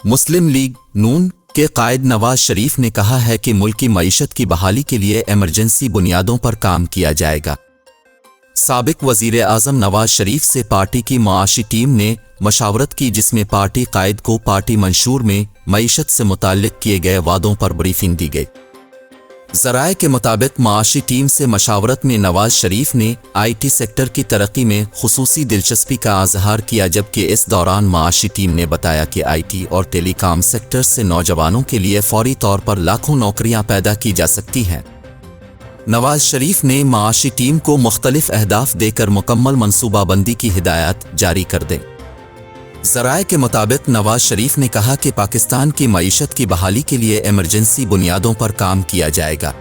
मुस्लिम league नून के कायद नवाज शरीफ ने कहा है कि मुल्क की मईशत की बहाली के लिए इमरजेंसी बुनियादों पर काम किया जाएगा। साबिक वज़ीर आज़म नवाज शरीफ से पार्टी की मुआशी टीम ने मशावरत की, जिसमें पार्टी कायद को पार्टी मंशूर में मईशत से मुताल्लिक किए गए वादों पर ब्रीफिंग दी गई। ज़राए के मुताबिक मुआशी टीम से मशावरत में नवाज शरीफ ने IT सेक्टर की तरक्की में खुसूसी दिलचस्पी का इज़हार किया, जबकि इस दौरान मुआशी टीम ने बताया कि IT और टेलीकॉम सेक्टर से नौजवानों के लिए फौरी तौर पर लाखों नौकरियां पैदा की जा सकती हैं। नवाज शरीफ ने मुआशी टीम को मुख्तलिफ अहदाफ देकर मुकम्मल मनसूबाबंदी की हिदायत जारी कर दें। ज़राए के मुताबिक नवाज शरीफ ने कहा कि पाकिस्तान की मईशत की बहाली के लिए इमरजेंसी बुनियादों पर काम किया जाएगा।